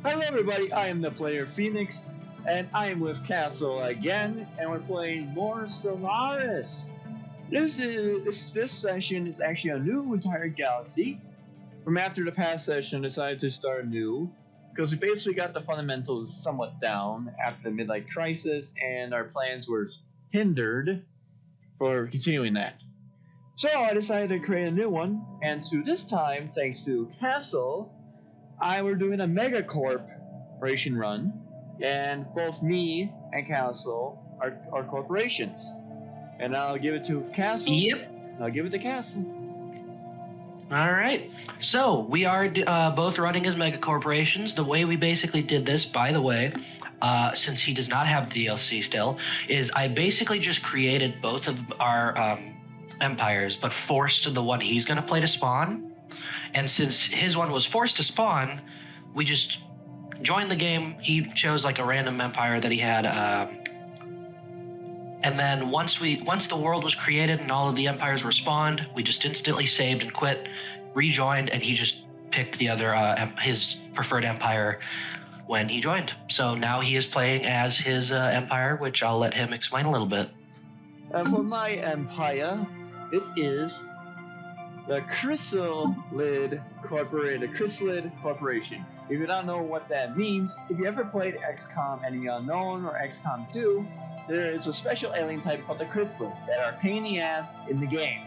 Hello everybody, I am the player Phoenix, and I am with Castle again, and we're playing more Stellaris. This session is actually a new entire galaxy. From after the past session, I decided to start new, because we basically got the fundamentals somewhat down after the midlife crisis, and our plans were hindered for continuing that. So I decided to create a new one, and to this time, thanks to Castle, we're doing a Megacorp Corporation run, and both me and Castle are corporations. And I'll give it to Castle. Yep. I'll give it to Castle. All right. So we are both running as mega corporations. The way we basically did this, by the way, since he does not have the DLC still, is I basically just created both of our empires, but forced the one he's going to play to spawn. And since his one was forced to spawn, we just joined the game. He chose like a random empire that he had. And then once the world was created and all of the empires were spawned, we just instantly saved and quit, rejoined, and he just picked the other his preferred empire when he joined. So now he is playing as his empire, which I'll let him explain a little bit. For my empire, it is the Chrysalid Corporation. If you don't know what that means, if you ever played XCOM Enemy Unknown or XCOM 2, there is a special alien type called the Chrysalid that are a pain in the ass in the game.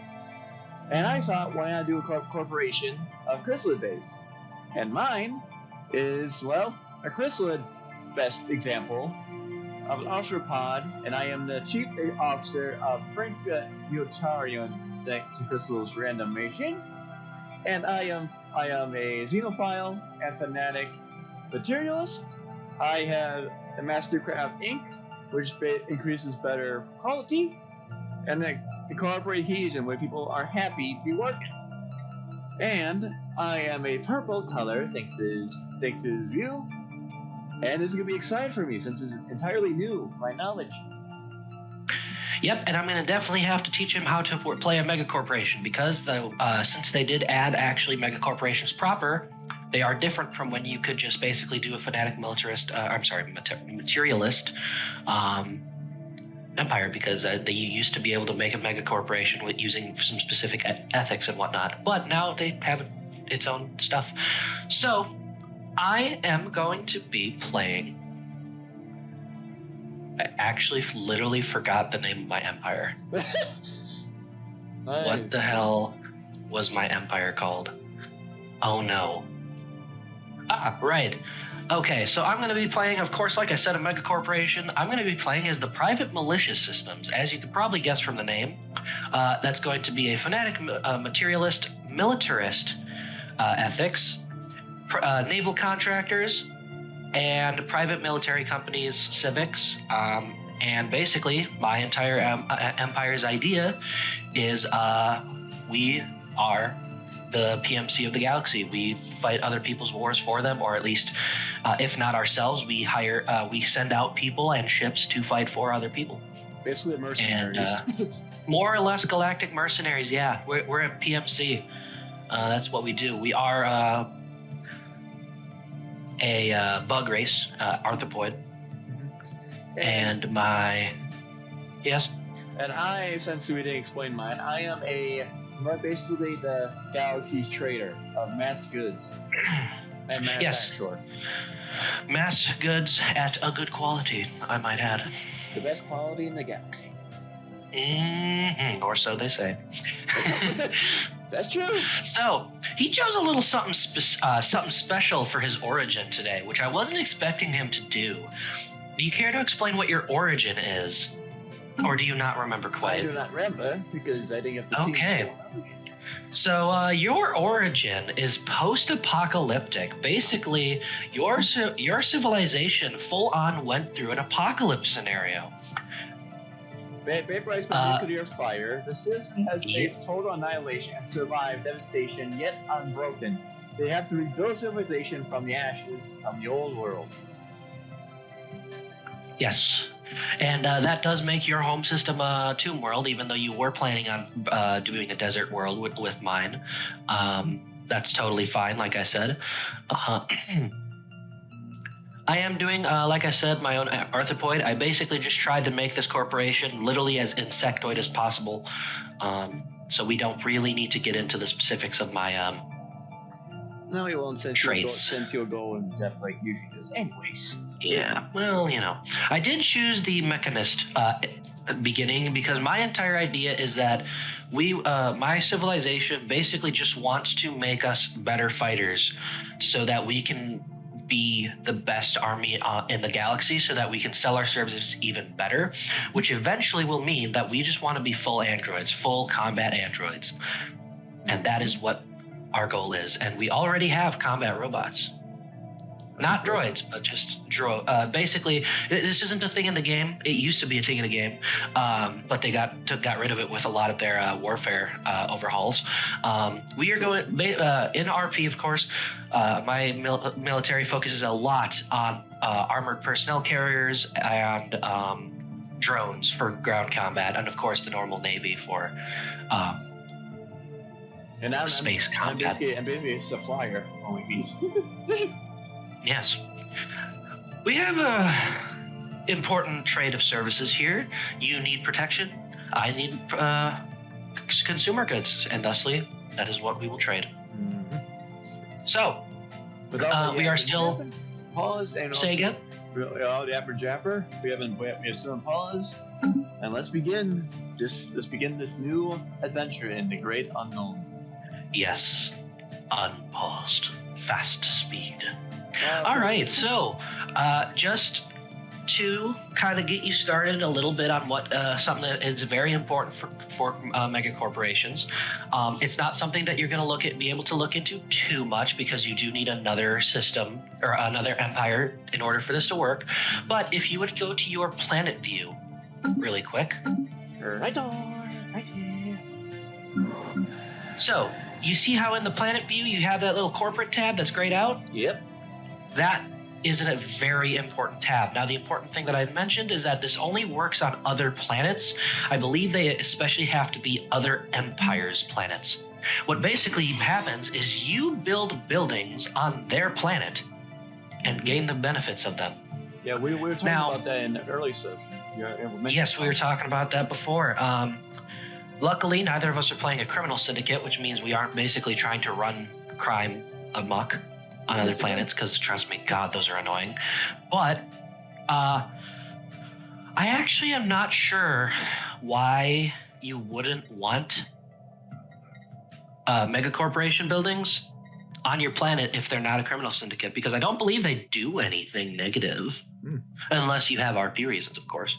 And I thought, why not do a corporation of Chrysalid base? And mine is, well, a Chrysalid best example of an officer pod, and I am the chief officer of Frank Yotarian to Crystal's random mission, and I am a xenophile and fanatic materialist. I have a Mastercraft Inc., which increases better quality, and the corporate adhesion where people are happy to be working. And I am a purple color, thanks to his view, and this is gonna be exciting for me since it's entirely new, my knowledge. Yep, and I'm going to definitely have to teach him how to play a mega corporation because since they did add actually mega corporations proper, they are different from when you could just basically do a fanatic materialist empire, because they used to be able to make a mega corporation with using some specific ethics and whatnot, but now they have its own stuff. So I am going to be playing. I actually literally forgot the name of my empire. Nice. What the hell was my empire called? Oh no. Right. Okay, so I'm going to be playing, of course, like I said, a mega corporation. I'm going to be playing as the Private Militia Systems, as you could probably guess from the name. That's going to be a fanatic materialist, militarist ethics, naval contractors, and private military companies, civics, and basically my entire empire's idea is we are the PMC of the galaxy. We fight other people's wars for them, or at least, if not ourselves, we send out people and ships to fight for other people. Basically mercenaries. And, more or less galactic mercenaries, yeah. We're a PMC. That's what we do. We are a bug race, arthropoid, and my yes. And since we didn't explain mine, I am basically the galaxy's trader of mass goods and manufacturer. Yes, mass goods at a good quality, I might add. The best quality in the galaxy. Or so they say. That's true. So he chose a little something special for his origin today, which I wasn't expecting him to do. Do you care to explain what your origin is, or do you not remember quite? I do not remember because I didn't have to see. Okay. So your origin is post-apocalyptic. Basically, your civilization full-on went through an apocalypse scenario. Vaporized by nuclear fire, the citizen has faced total annihilation and survived devastation, yet unbroken. They have to rebuild civilization from the ashes of the old world. Yes, and that does make your home system a tomb world, even though you were planning on doing a desert world with mine. That's totally fine, like I said. I am doing, like I said, my own arthropoid. I basically just tried to make this corporation literally as insectoid as possible. So we don't really need to get into the specifics of my No, we won't, since traits. You'll go in depth like usually does. Anyways. Yeah, well, you know. I did choose the mechanist at the beginning because my entire idea is that my civilization basically just wants to make us better fighters so that we can be the best army in the galaxy, so that we can sell our services even better, which eventually will mean that we just want to be full androids, full combat androids. And that is what our goal is. And we already have combat robots. Not droids, but just basically, this isn't a thing in the game. It used to be a thing in the game, but they got rid of it with a lot of their warfare overhauls. We are going in RP, of course. My military focuses a lot on armored personnel carriers and drones for ground combat, and of course the normal Navy for space combat. I'm basically a supplier when we meet. Yes. We have a important trade of services here. You need protection. I need consumer goods, and thusly, that is what we will trade. Mm-hmm. So, we are still... Pause and say again? The Yapper Japper. We have still in pause. And let's begin this new adventure in the great unknown. Yes. Unpaused. Fast speed. All right, so just to kind of get you started a little bit on what something that is very important for mega corporations. It's not something that you're going to be able to look into too much because you do need another system or another empire in order for this to work. But if you would go to your planet view really quick. Right here. So you see how in the planet view you have that little corporate tab that's grayed out? Yep. That is a very important tab. Now, the important thing that I mentioned is that this only works on other planets. I believe they especially have to be other empires' planets. What basically happens is you build buildings on their planet and gain the benefits of them. Yeah, we were talking about that in the early stuff. Yes, we were talking about that before. Luckily, neither of us are playing a criminal syndicate, which means we aren't basically trying to run crime amok on other planets, because trust me, God, those are annoying. But I actually am not sure why you wouldn't want mega corporation buildings on your planet if they're not a criminal syndicate, because I don't believe they do anything negative, unless you have RP reasons, of course.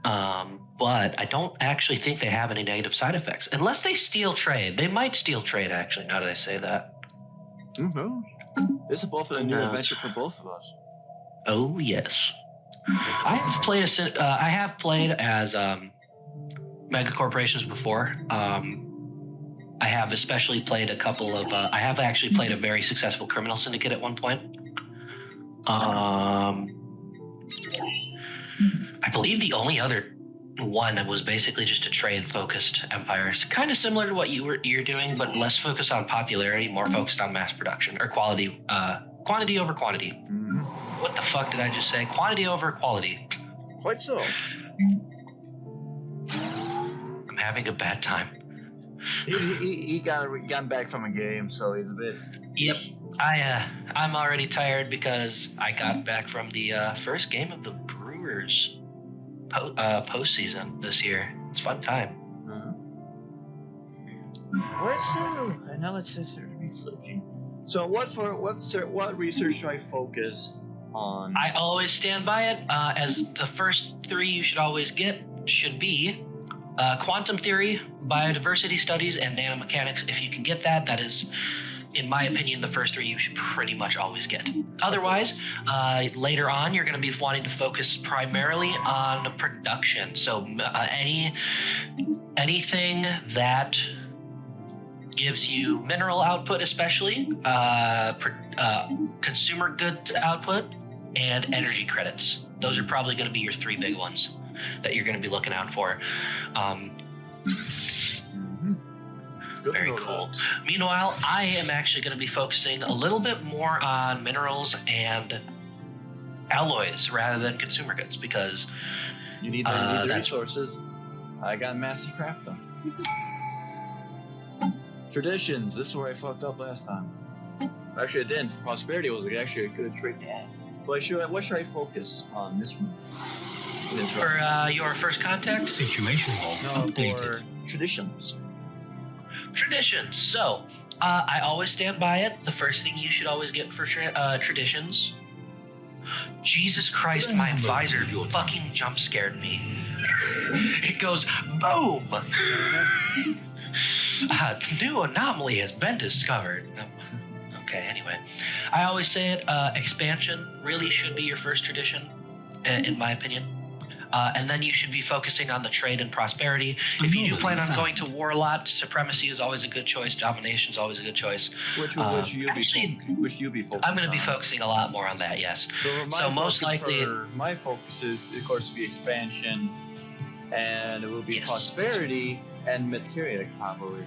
But I don't actually think they have any negative side effects, unless they steal trade. They might steal trade, actually, now that I say that. Mm-hmm. This is both a new adventure for both of us. Oh yes, I have played as mega corporations before. I have especially played a couple of. I have actually played a very successful criminal syndicate at one point. I believe the only other one was basically just a trade-focused empire. It's kind of similar to what you're doing, but less focused on popularity, more focused on mass production or quality, quantity over quantity. Mm-hmm. What the fuck did I just say? Quantity over quality. Quite so. I'm having a bad time. He got back from a game, so he's a bit. Yep. I'm already tired because I got back from the first game of the Brewers postseason this year. It's a fun time. And now let's start researching. So what research should I focus on? I always stand by it. As the first three you should always get should be quantum theory, biodiversity studies, and nanomechanics. If you can get that, that is, in my opinion, the first three you should pretty much always get. Otherwise, later on, you're going to be wanting to focus primarily on production. So anything that gives you mineral output, especially consumer goods output, and energy credits. Those are probably going to be your three big ones that you're going to be looking out for. Very cool. Meanwhile, I am actually going to be focusing a little bit more on minerals and alloys rather than consumer goods because You need the resources. I got Massey Craft them. Traditions. This is where I fucked up last time. Actually, I didn't. Prosperity was actually a good trait to have. But what should I focus on this one? For your first contact? Situation log updated. For traditions. Traditions. So, I always stand by it. The first thing you should always get for traditions. Jesus Christ, my visor fucking jump scared me. It goes boom. New anomaly has been discovered. Okay, anyway. I always say it, expansion really should be your first tradition, in my opinion. And then you should be focusing on the trade and prosperity. If you do plan on going to war a lot, supremacy is always a good choice. Domination is always a good choice. Which you be focusing I'm going to be on? focusing a lot more on that, yes. So most likely... my focus is, of course, be expansion, and it will be prosperity and material cavalry.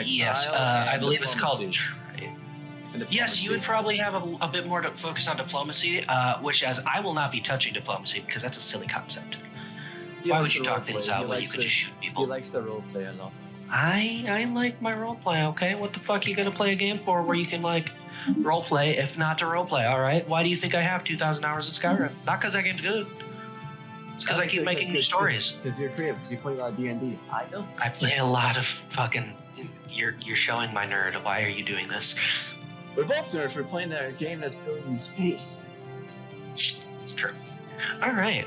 Yes, I believe it's called trade. Yes, you would probably have a bit more to focus on diplomacy, which as I will not be touching diplomacy because that's a silly concept. Why would you talk things out when you could just shoot people? He likes the roleplay a lot. I like my roleplay, okay? What the fuck are you gonna play a game for where you can like roleplay if not to roleplay, alright? Why do you think I have 2,000 hours of Skyrim? Not because that game's good. It's because I keep making new stories. Because you're creative, because you play a lot of D&D. I know. I play a lot of fucking... You're showing my nerd. Why are you doing this? We're both nerds. We're playing a game that's built in space. It's true. All right.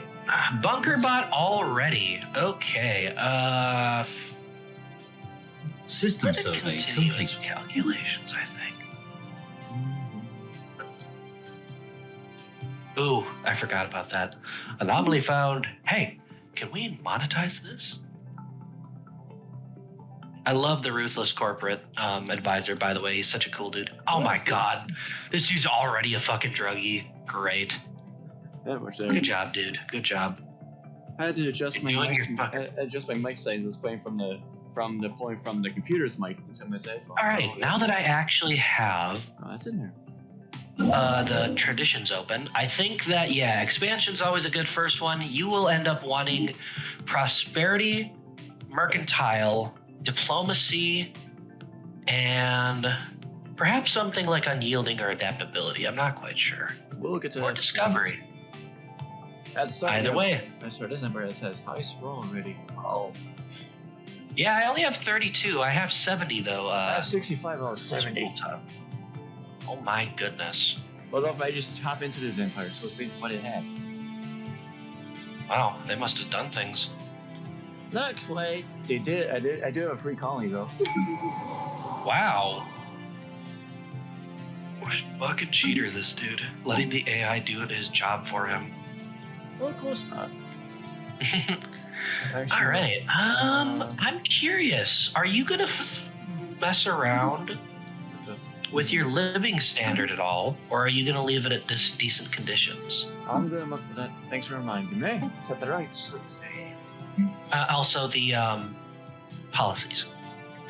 Bunker bot already. Okay. System survey complete. Calculations, I think. Ooh, I forgot about that. Anomaly found. Hey, can we monetize this? I love the Ruthless Corporate advisor, by the way. He's such a cool dude. Oh my god. This dude's already a fucking druggie. Great. Good job, dude. Good job. I had to adjust my mic. Adjust my mic size. It's playing from the computer's mic into my cell phone. All right, now that I actually have that's in there. The traditions open, I think that expansion's always a good first one. You will end up wanting prosperity, mercantile, diplomacy, and perhaps something like unyielding or adaptability. I'm not quite sure. We'll get to or discovery. Either way. I start this number that says high scroll already. Oh. Yeah, I only have 32. I have 70 though. I have 65. I was 70. Oh my goodness. Well, if I just hop into this empire, so it's basically what it had. Wow, they must have done things. Not quite. They did. I do have a free colony though. Wow. What a fucking cheater, this dude. Letting the AI do his job for him. Well, of course not. All right. I'm curious. Are you gonna mess around with your living standard at all, or are you gonna leave it at this decent conditions? I'm gonna look for that. Thanks for reminding me. Set the rights. Let's see. Also the policies.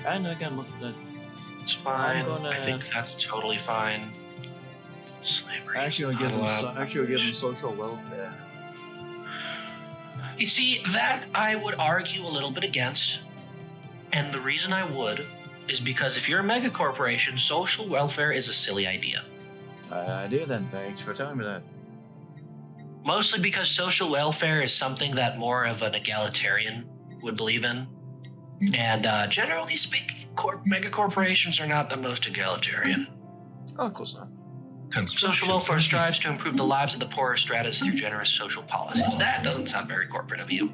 I know I gotta look for that. It's fine. I think that's totally fine. Slavery. Actually, I'll give them social welfare. You see, that I would argue a little bit against, and the reason I would is because if you're a mega corporation, social welfare is a silly idea. I do then. Thanks for telling me that. Mostly because social welfare is something that more of an egalitarian would believe in. And generally speaking, mega corporations are not the most egalitarian. Oh, of course not. Social welfare strives to improve the lives of the poorer stratas through generous social policies. That doesn't sound very corporate of you.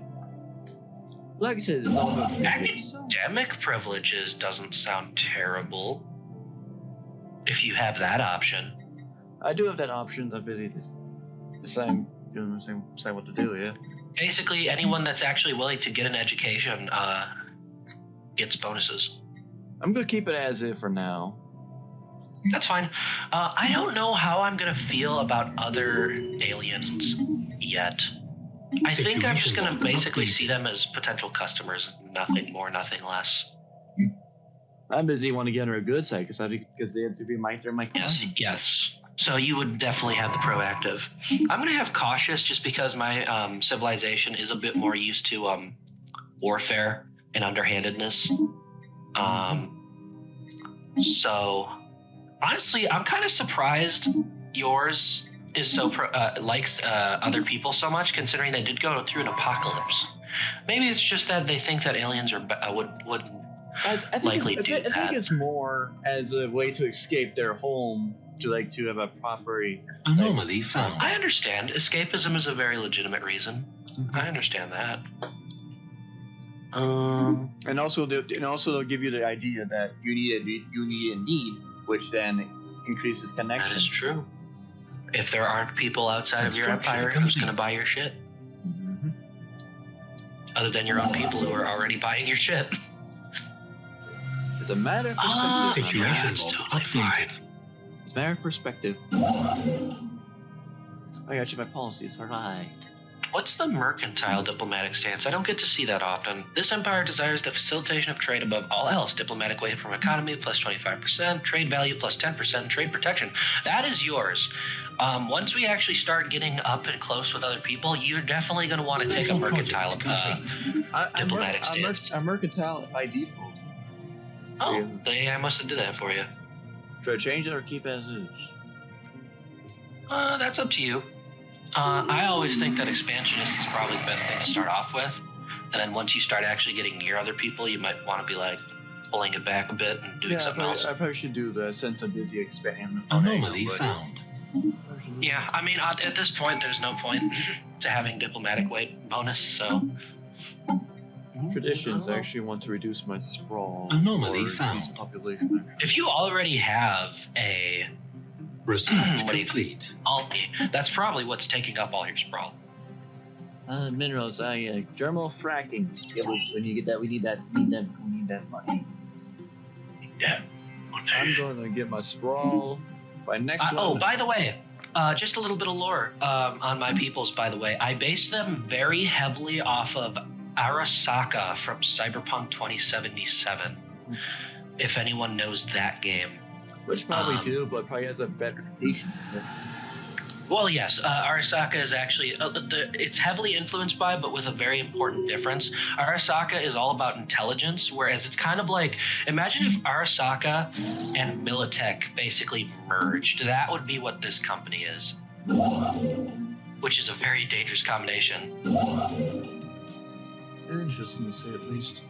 Like I said, it's all about academic privileges doesn't sound terrible. If you have that option. I do have that option. I'm busy just saying what to do, yeah. Basically, anyone that's actually willing to get an education gets bonuses. I'm going to keep it as is for now. That's fine. I don't know how I'm going to feel about other aliens yet. I think I'm just going to basically see them as potential customers. Nothing more, nothing less. I'm busy want to get on her good side because they have to be they're my clients. Yes. So you would definitely have the proactive. I'm going to have cautious just because my civilization is a bit more used to warfare and underhandedness. So honestly, I'm kind of surprised yours is so likes other people so much, considering they did go through an apocalypse. Maybe it's just that they think that aliens are would likely do that. I think it's more as a way to escape their home, to have a proper Anomaly found. I understand. Escapism is a very legitimate reason. I understand that. And also they'll give you the idea that you need a need, which then increases connection. That is true. If there aren't people outside of your empire who's going to buy your shit, other than your own people who are already buying your shit. It's a matter of perspective. Situation it's log totally updated. fine. It's a matter of perspective. I got you my policies, alright. What's the mercantile diplomatic stance? I don't get to see that often. This empire desires the facilitation of trade above all else. Diplomatic weight from economy plus 25%, trade value plus 10%, trade protection. That is yours. Once we actually start getting up and close with other people, you're definitely going to want to take a mercantile diplomatic stance. I'm mercantile by default. Oh, the AI must have did that for you. Should I change it or keep as is? That's up to you. I always think that expansionist is probably the best thing to start off with. And then once you start actually getting near other people, you might want to be like pulling it back a bit and doing something else. I probably should do the since I'm busy expand. Anomaly found. Yeah, I mean, at this point, there's no point to having diplomatic weight bonus, so... Traditions, I actually want to reduce my sprawl. Anomaly or found. increase population. If you already have a... Research complete. That's probably what's taking up all your sprawl. Minerals, germal fracking. Yeah, when you get that, we need that money. Yeah. I'm going to get my sprawl by next Oh, by the way, just a little bit of lore on my peoples, by the way. I based them very heavily off of Arasaka from Cyberpunk 2077, if anyone knows that game. Which probably do, but probably has a better reputation. Well, yes, Arasaka is actually, it's heavily influenced by, but with a very important difference. Arasaka is all about intelligence, whereas it's kind of like, imagine if Arasaka and Militech basically merged. That would be what this company is, which is a very dangerous combination. Interesting to say at least.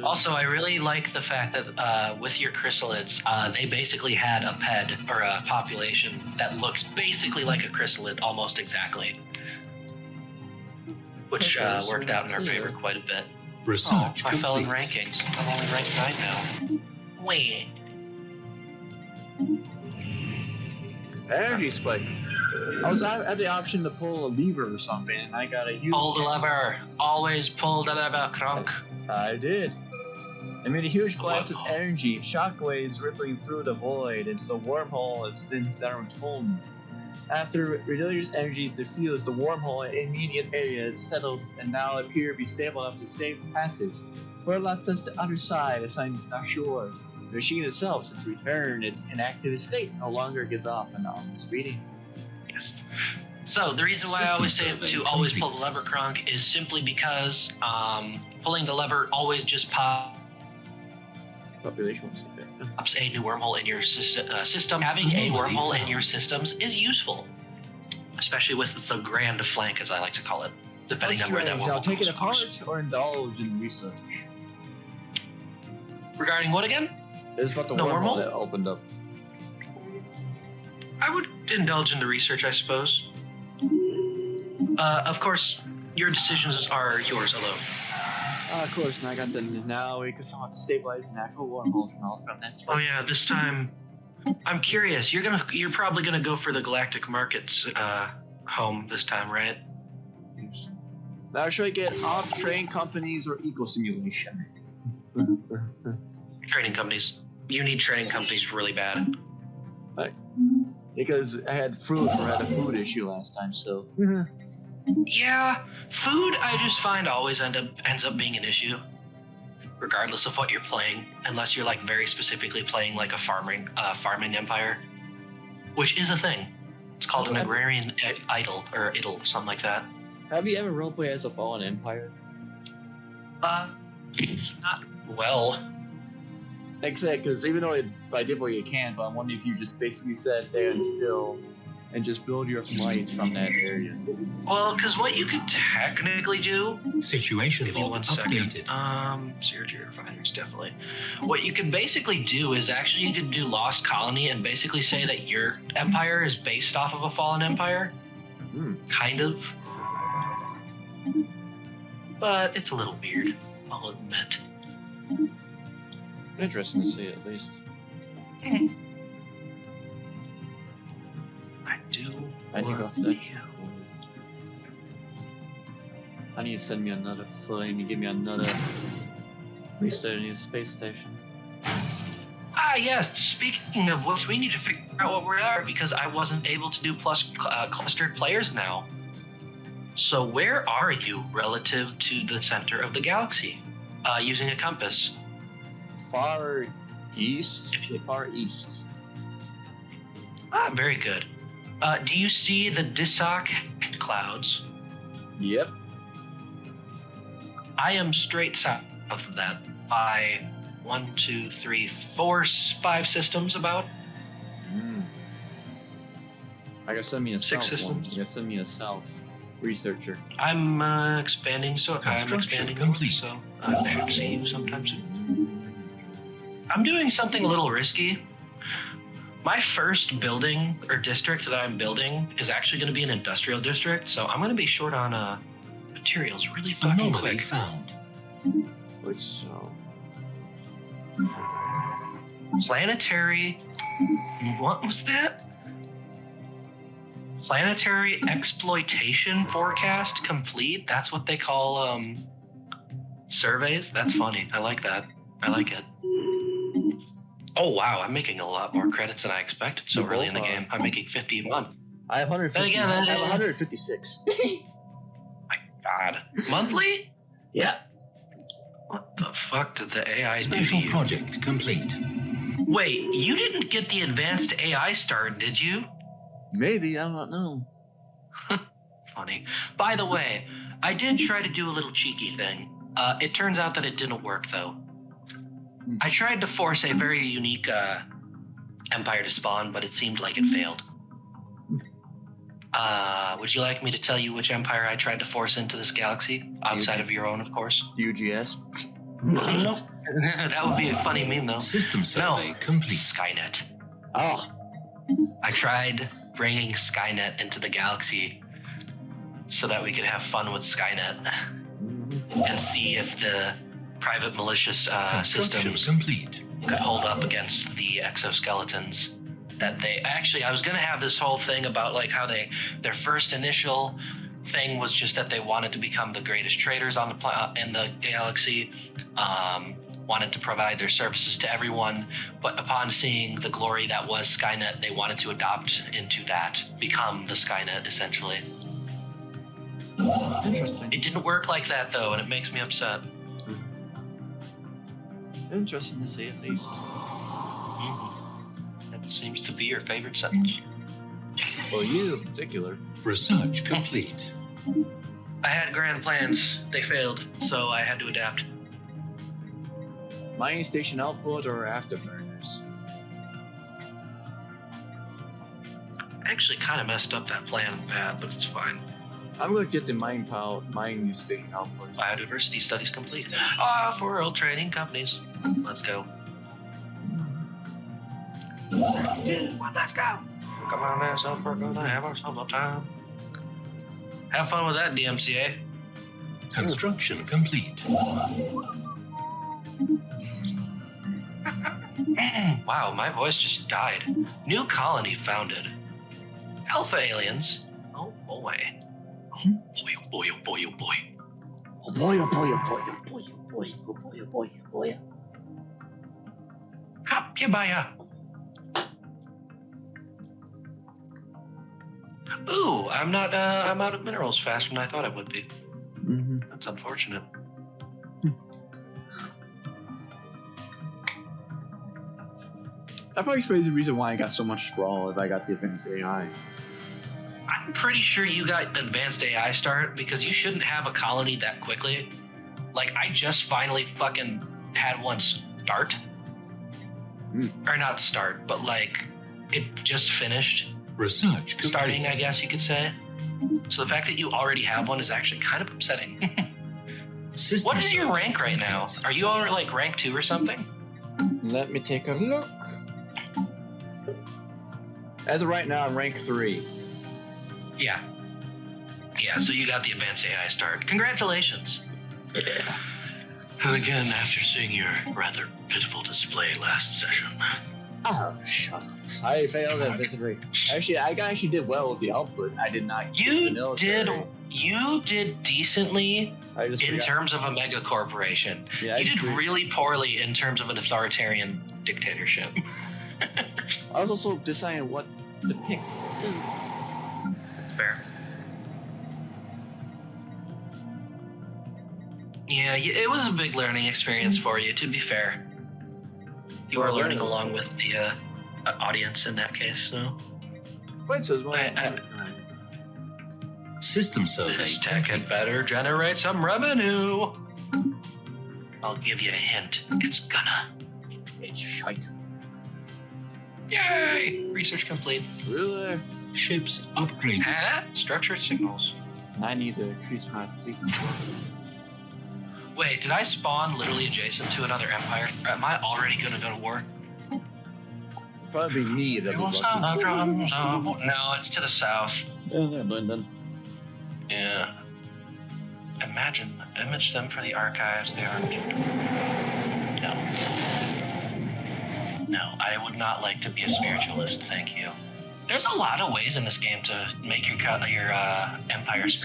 Also, I really like the fact that with your chrysalids, they basically had a PED, or a population, that looks basically like a chrysalid, almost exactly. Which worked out in our favor quite a bit. Research I fell in complete. rankings. I'm only ranked 9 now. Wait. Energy spike. I had the option to pull a lever or something, and I got a huge... Pull the lever. Always pull the lever, Kronk. I did. I made a huge blast of energy, shockwaves rippling through the void into the wormhole of Sin's Tomb. After religious energies diffused, the wormhole in immediate area is settled and now appear to be stable enough to save passage. Where it lets us to the other side, the sign is not sure. The machine itself, since returned its inactive state, no longer gives off an ominous reading. Yes. So the reason why I always say to always pull the lever, Kronk, is simply because pulling the lever always just pops a new wormhole in your system. Having a wormhole in your systems is useful, especially with the grand flank, as I like to call it, depending on where that wormhole I'll take it goes. apart or indulge in research. Regarding what again? It's about the No wormhole wormhole? that opened up. I would indulge in the research, I suppose. Of course, your decisions are yours alone. Of course, and I got now we can somewhat stabilize the natural wormhole from that spot. Oh yeah, this time, I'm curious. You're probably gonna go for the Galactic Markets home this time, right? Now, should I get off-train companies or eco simulation? Trading companies. You need trading companies really bad. Because I had a food issue last time, so. Yeah, food I just find always ends up being an issue. regardless of what you're playing, unless you're like very specifically playing like a farming empire, which is a thing. It's called an agrarian idol or idol, something like that. Have you ever roleplayed as a fallen empire? Not well. Like I said, because even though by default you can, but I'm wondering if you just basically sit there and still and just build your flights from that area. Well, because what you could technically do. Situation Give me log 1 second. updated. Zero refiners, definitely. What you can basically do is actually you could do Lost Colony and basically say that your empire is based off of a fallen empire. Kind of. But it's a little weird, I'll admit. Interesting to see, at least. I do. I need to go for that. I need to send me another flame. You give me another reset in your space station. Ah, yeah. Speaking of which, we need to figure out what we are because I wasn't able to do plus clustered players now. So where are you relative to the center of the galaxy? Using a compass. Far east. Far east. Ah, very good. Do you see the Disok clouds? Yep. I am straight south of that by 1, 2, 3, 4, 5 systems about. I gotta send me a 6 south systems. one. You gotta send me a south researcher. I'm expanding, so I'm Construction expanding, complete. so I should see you sometime soon. I'm doing something a little risky. My first building or district that I'm building is actually going to be an industrial district, so I'm going to be short on materials really fucking Anomaly quick. found. Which so? Planetary. What was that? Planetary exploitation forecast complete. That's what they call surveys. That's funny. I like that. I like it. Oh wow, I'm making a lot more credits than I expected so early in the game. I'm making 50 a month. I have 150. Then again, I have 156. My God, monthly? Yeah. What the fuck did the AI do to Special you? project complete. Wait, you didn't get the advanced AI start, did you? Maybe, I don't know. Funny. By the way, I did try to do a little cheeky thing. It turns out that it didn't work, though. I tried to force a very unique empire to spawn, but it seemed like it failed. Would you like me to tell you which empire I tried to force into this galaxy? Outside of your own, of course. UGS. Nope. That would be a funny meme, though. System survey No. complete. Skynet. Oh. I tried bringing Skynet into the galaxy so that we could have fun with Skynet and see if the private malicious Construction systems complete. could hold up against the exoskeletons that they actually. I was going to have this whole thing about like how their first initial thing was just that they wanted to become the greatest traders on the in the galaxy, wanted to provide their services to everyone, but upon seeing the glory that was Skynet, they wanted to adopt into that, become the Skynet essentially. Interesting. It didn't work like that though, and it makes me upset. Interesting to see, at least. That seems to be your favorite sentence. Well, you in particular. Research complete. I had grand plans. They failed, so I had to adapt. Mining station output or afterburners? I actually kind of messed up that plan in the past, but it's fine. I'm gonna get the mining station output. Biodiversity studies complete. For world trading companies. Let's go. Let's go. Come on, asshole, we're gonna have ourselves a time. Have fun with that, DMCA. Construction complete. Wow, my voice just died. New colony founded. Alpha aliens. Oh boy. Oh boy, oh boy, oh boy, oh boy. Oh boy, oh boy, oh boy, oh boy, oh boy, oh boy, oh boy, oh boy. Hop, ya. Ooh, I'm out of minerals faster than I thought I would be. Mm-hmm. That's unfortunate. That probably explains the reason why I got so much sprawl if I got the advanced AI. I'm pretty sure you got advanced AI start because you shouldn't have a colony that quickly. Like, I just finally fucking had one start. Or not start, but like, it just finished. Research complete. Starting, I guess you could say. So the fact that you already have one is actually kind of upsetting. System What is your survey rank right now? complete. Are you on like rank 2 or something? Let me take a look. As of right now, I'm rank 3. Yeah. Yeah, so you got the advanced AI start. Congratulations. And again, after seeing your rather pitiful display last session. Oh, shut up. I failed at advanced rate. Actually, I actually did well with the output. I did not get the military. You did decently I just in forgot. terms of a mega corporation. Yeah, You did really poorly in terms of an authoritarian dictatorship. I was also deciding what to pick. Fair. Yeah, it was a big learning experience for you, to be fair. You were learning along with the audience in that case, so. Wait, so System survey This tech complete. had better generate some revenue. I'll give you a hint. It's gonna. it's shite. Yay! Research complete. Really? Ships upgraded. Huh? Structured signals. I need to increase my fleet. Wait, did I spawn literally adjacent to another empire? Am I already gonna go to war? Probably me. That'd be lucky. No, it's to the south. London. Yeah. Image them for the archives. They are beautiful. No, I would not like to be a spiritualist. Thank you. There's a lot of ways in this game to make your empire spiritualist.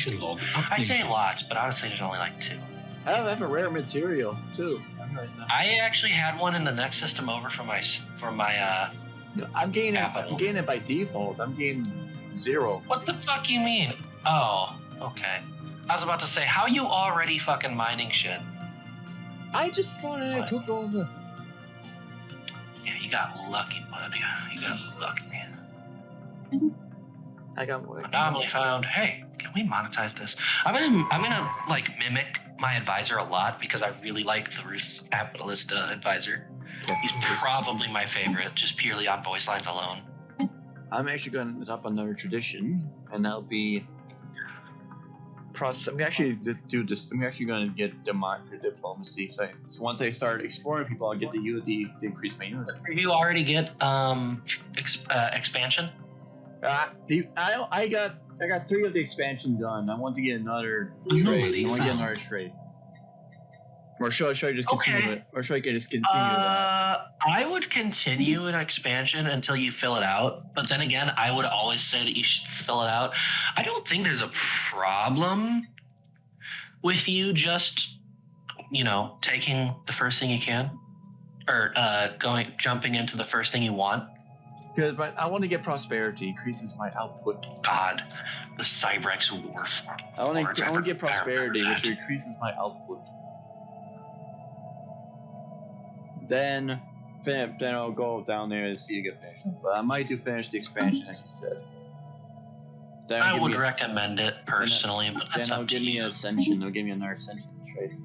Situation log I say updated. lots, but honestly, there's only like 2. I have a rare material too. I actually had one in the next system over for my I'm gaining. Capital. I'm gaining it by default. I'm gaining 0. What the fuck you mean? Oh, okay. I was about to say, how you already fucking mining shit? I just thought I What? took over. Yeah, you got lucky, buddy. You got lucky. I got more. Anomaly found. Hey, can we monetize this? I'm gonna like mimic my advisor a lot because I really like the ruthless capitalist advisor. He's probably my favorite, just purely on voice lines alone. I'm actually going to adopt another tradition, and that'll be. I'm actually do this. I'm actually going to get diplomacy. So once I start exploring people, I'll get the unity to increase my units. You already get expansion. I got 3 of the expansion done. I want to get another trade. Anomaly I want to get found. another trade. Or should I just continue Okay. it? Or should I just continue that? I would continue an expansion until you fill it out. But then again, I would always say that you should fill it out. I don't think there's a problem with you just, taking the first thing you can, or jumping into the first thing you want. Because I want to get prosperity. Increases my output. God, the Cybrex Wharf. I want to get I prosperity, remember which that. increases my output. Then I'll go down there and see you get finished. But I might finish the expansion, as you said. Then I give would me- recommend it personally, but that's Then I'll up to give me you. an ascension. It'll give me another ascension trade.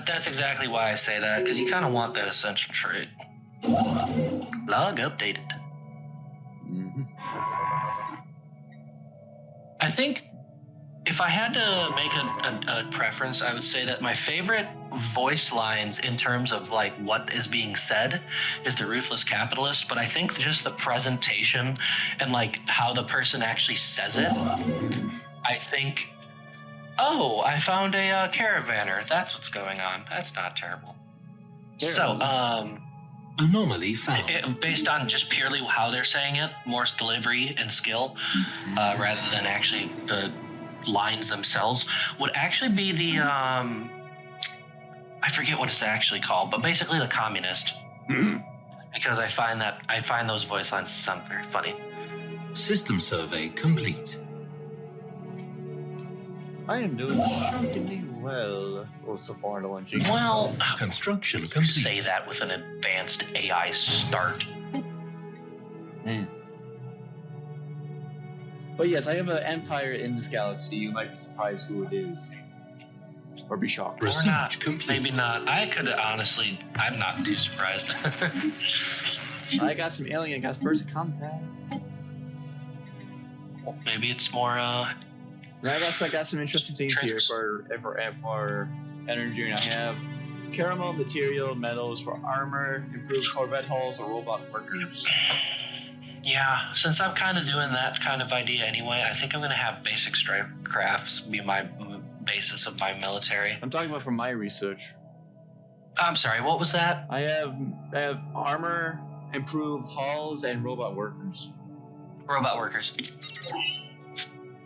That's exactly why I say that, because you kind of want that essential trade. Log updated. Mm-hmm. I think if I had to make a preference, I would say that my favorite voice lines in terms of like what is being said is the ruthless capitalist, but I think just the presentation and like how the person actually says it, I think, oh, I found a caravaner. That's what's going on. That's not terrible. So, Anomaly found. based on just purely how they're saying it, more delivery and skill, rather than actually the lines themselves, would actually be the I forget what it's actually called, but basically the communist. Because I find those voice lines to sound very funny. System survey complete. I am doing shockingly well. Oh, so far launching. Well, Construction you complete. say that with an advanced AI start. Man. But yes, I have an empire in this galaxy. You might be surprised who it is. Or be shocked. Or Research not. complete. Maybe not. I could honestly, I'm not too surprised. I got some alien, got first contact. Maybe it's more, And I got some interesting things here for energy. And I have caramel material metals for armor, improved Corvette hulls, or robot workers. yeah, since I'm kind of doing that kind of idea anyway, I think I'm going to have basic strength crafts be my basis of my military. I'm talking about from my research. I'm sorry, what was that? I have armor, improved hulls, and robot workers. Robot workers.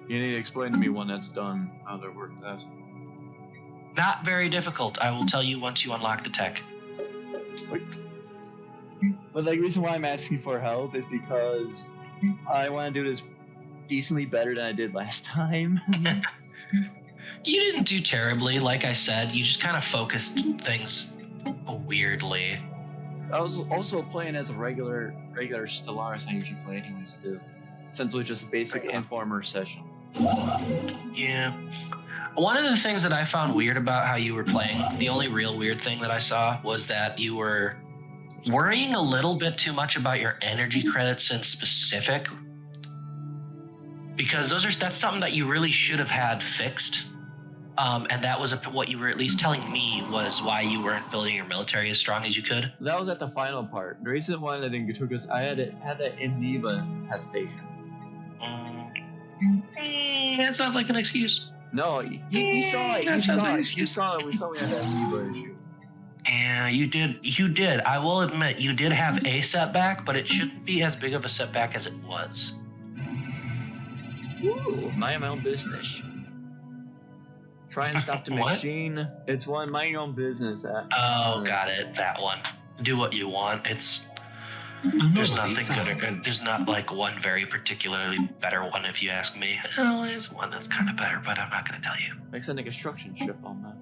You need to explain to me when that's done, how they work that. Not very difficult. I will tell you once you unlock the tech. But the reason why I'm asking for help is because I want to do this decently better than I did last time. You didn't do terribly, like I said. You just kind of focused things weirdly. I was also playing as a regular Stellaris I usually play anyways too. Since it was just a basic Informer session. Yeah. One of the things that I found weird about how you were playing, the only real weird thing that I saw was that you were worrying a little bit too much about your energy credits in specific. Because that's something that you really should have had fixed. And that was what you were at least telling me was why you weren't building your military as strong as you could. That was at the final part. The reason why I didn't get to it because I had that Inviva test station. That sounds like an excuse. No, you saw it. You saw it. We saw we had that Inviva issue. Yeah, you did. I will admit, you did have a setback, but it shouldn't be as big of a setback as it was. Ooh, mind my own business. Try and stop the machine. It's mind your own business. Got it. That one. Do what you want. There's nothing good. There's not like one very particularly better one if you ask me. Oh, there's one that's kind of better, but I'm not going to tell you. I sent a construction ship on that.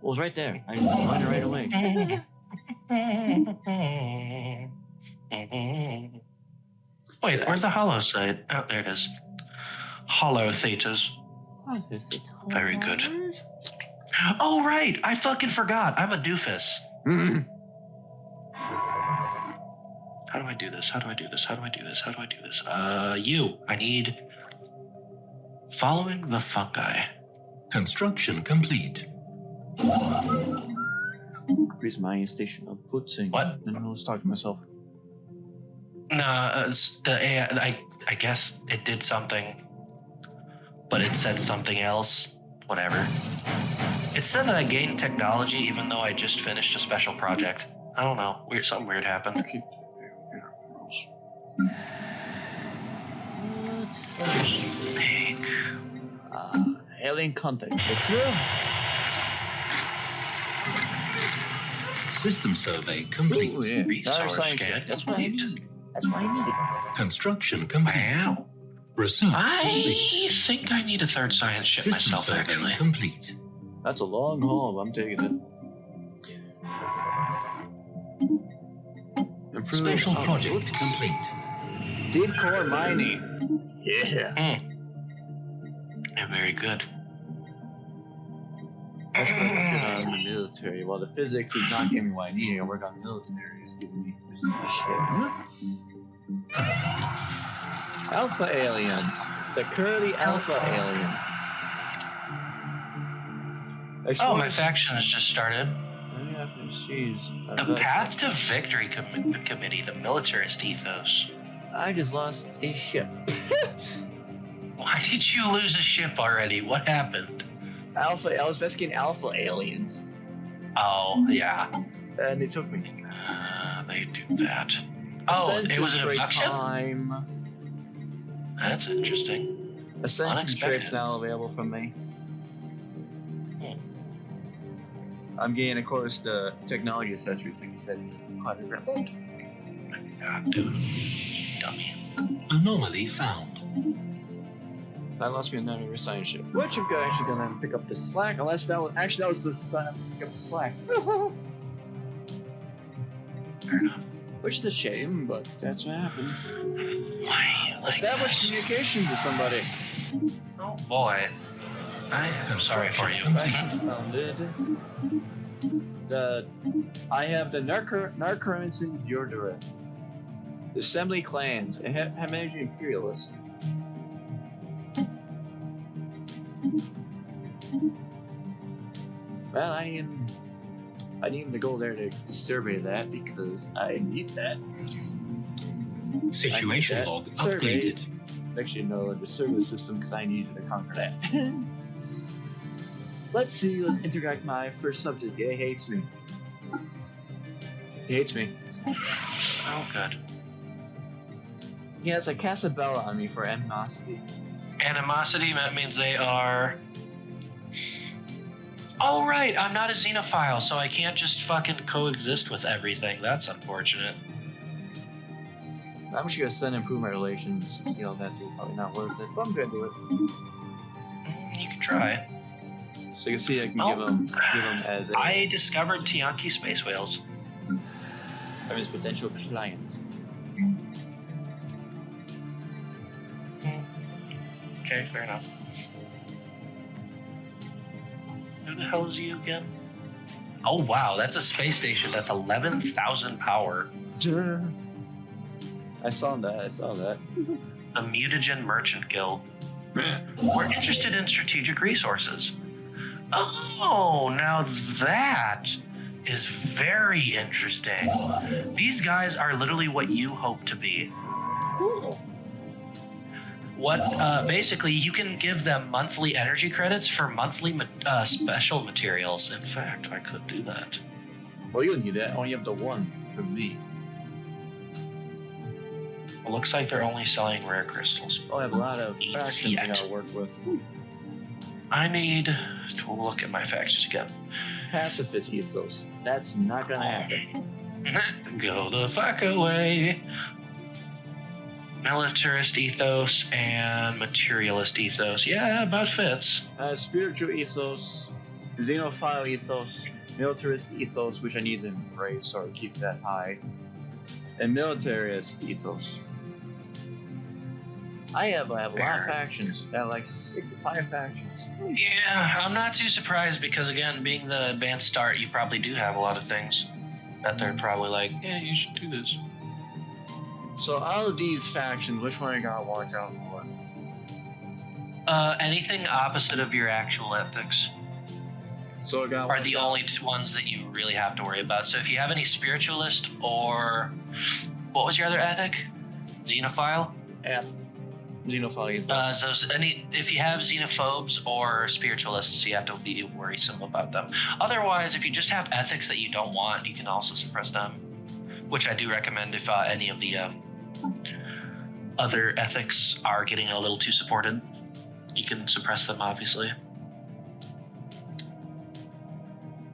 Well, it's right there. I can find it right away. Wait, where's the hollow site? Oh, there it is. Hollow thetas. Very good. Oh, right. I fucking forgot. I'm a doofus. How do I do this? I need following the fungi. Construction complete. Increase mining station output. What? And I was talking to myself. No, the AI, I guess it did something, but it said something else. Whatever. It said that I gained technology even though I just finished a special project. I don't know. Something weird happened. Alien contact. System survey complete. Ooh, yeah. Resource Science scan. ship. That's what I need. Construction complete. Wow. Research I complete. think I need a third science ship System myself, survey actually. complete. That's a long haul. I'm taking it. Improve Special project output. complete. Deep core mining. Yeah. Yeah, very good. I should work on the military. Well, the physics is not giving me what I need. I work on the military. It's giving me shit. Alpha aliens. The curly alpha aliens. Oh, my faction has just started. The Path to Victory Committee, the militarist ethos. I just lost a ship. Why did you lose a ship already? What happened? I was investigating alpha aliens. Oh, yeah. And they took me. They do that. Oh, it was an abduction? Time. That's interesting. Ascension Unexpected. ship's now available from me. I'm getting, of course, the technology accessories, like you said, is quite a bit. God, dude. Dummy. Anomaly found. That lost me another science ship. Which I'm actually gonna pick up the slack, unless that was the sign pick up the slack. Fair enough. Which is a shame, but that's what happens. Why? Like Establish this? communication with somebody. Oh boy. I am sorry for you. Faction founded. I have the Narcomensis Yordorith. The Assembly Clans and Hamanji Imperialists. Well, I need to go there to survey that because I need that. Situation that. log Survey. updated. Actually, no, the service system because I needed to conquer that. Let's see. Let's interact my first subject. He hates me. He hates me. Oh, good. He has a Casabella on me for animosity. Animosity, that means they are... Oh, right, I'm not a xenophile, so I can't just fucking coexist with everything. That's unfortunate. I'm just gonna send and improve my relations. See how that do. Probably not worth it, but I'm gonna do it. You can try. So you can see I can give him as a I discovered Tianki space whales. I'm his potential client. Okay, fair enough. Who the hell is you again? Oh wow, that's a space station. That's 11,000 power. I saw that. The Mutagen Merchant Guild. We're interested in strategic resources. Oh, now that is very interesting. These guys are literally what you hope to be. Cool. What basically you can give them monthly energy credits for monthly special materials. In fact, I could do that. Well, you don't need that. I only have the one from me. It looks like they're only selling rare crystals. I have a lot of factions I Yet. gotta work with. I need to look at my factions again. Pacifist ethos. That's not gonna happen. Go the fuck away. Militarist ethos and materialist ethos. Yeah, that about fits. Spiritual ethos, xenophile ethos, militarist ethos, which I need to embrace or keep that high, and militarist ethos. I have a lot of factions. I have like 5 factions. Yeah, I'm not too surprised because, again, being the advanced start, you probably do have a lot of things that they're probably like, yeah, you should do this. So out of these factions, which one you gotta watch out for? Anything opposite of your actual ethics So I got are the only ones that you really have to worry about. So if you have any spiritualist or what was your other ethic? Xenophile? Yeah. Xenophile ethos. If you have xenophobes or spiritualists, you have to be worrisome about them. Otherwise, if you just have ethics that you don't want, you can also suppress them, which I do recommend if any of the other ethics are getting a little too supported. You can suppress them, obviously.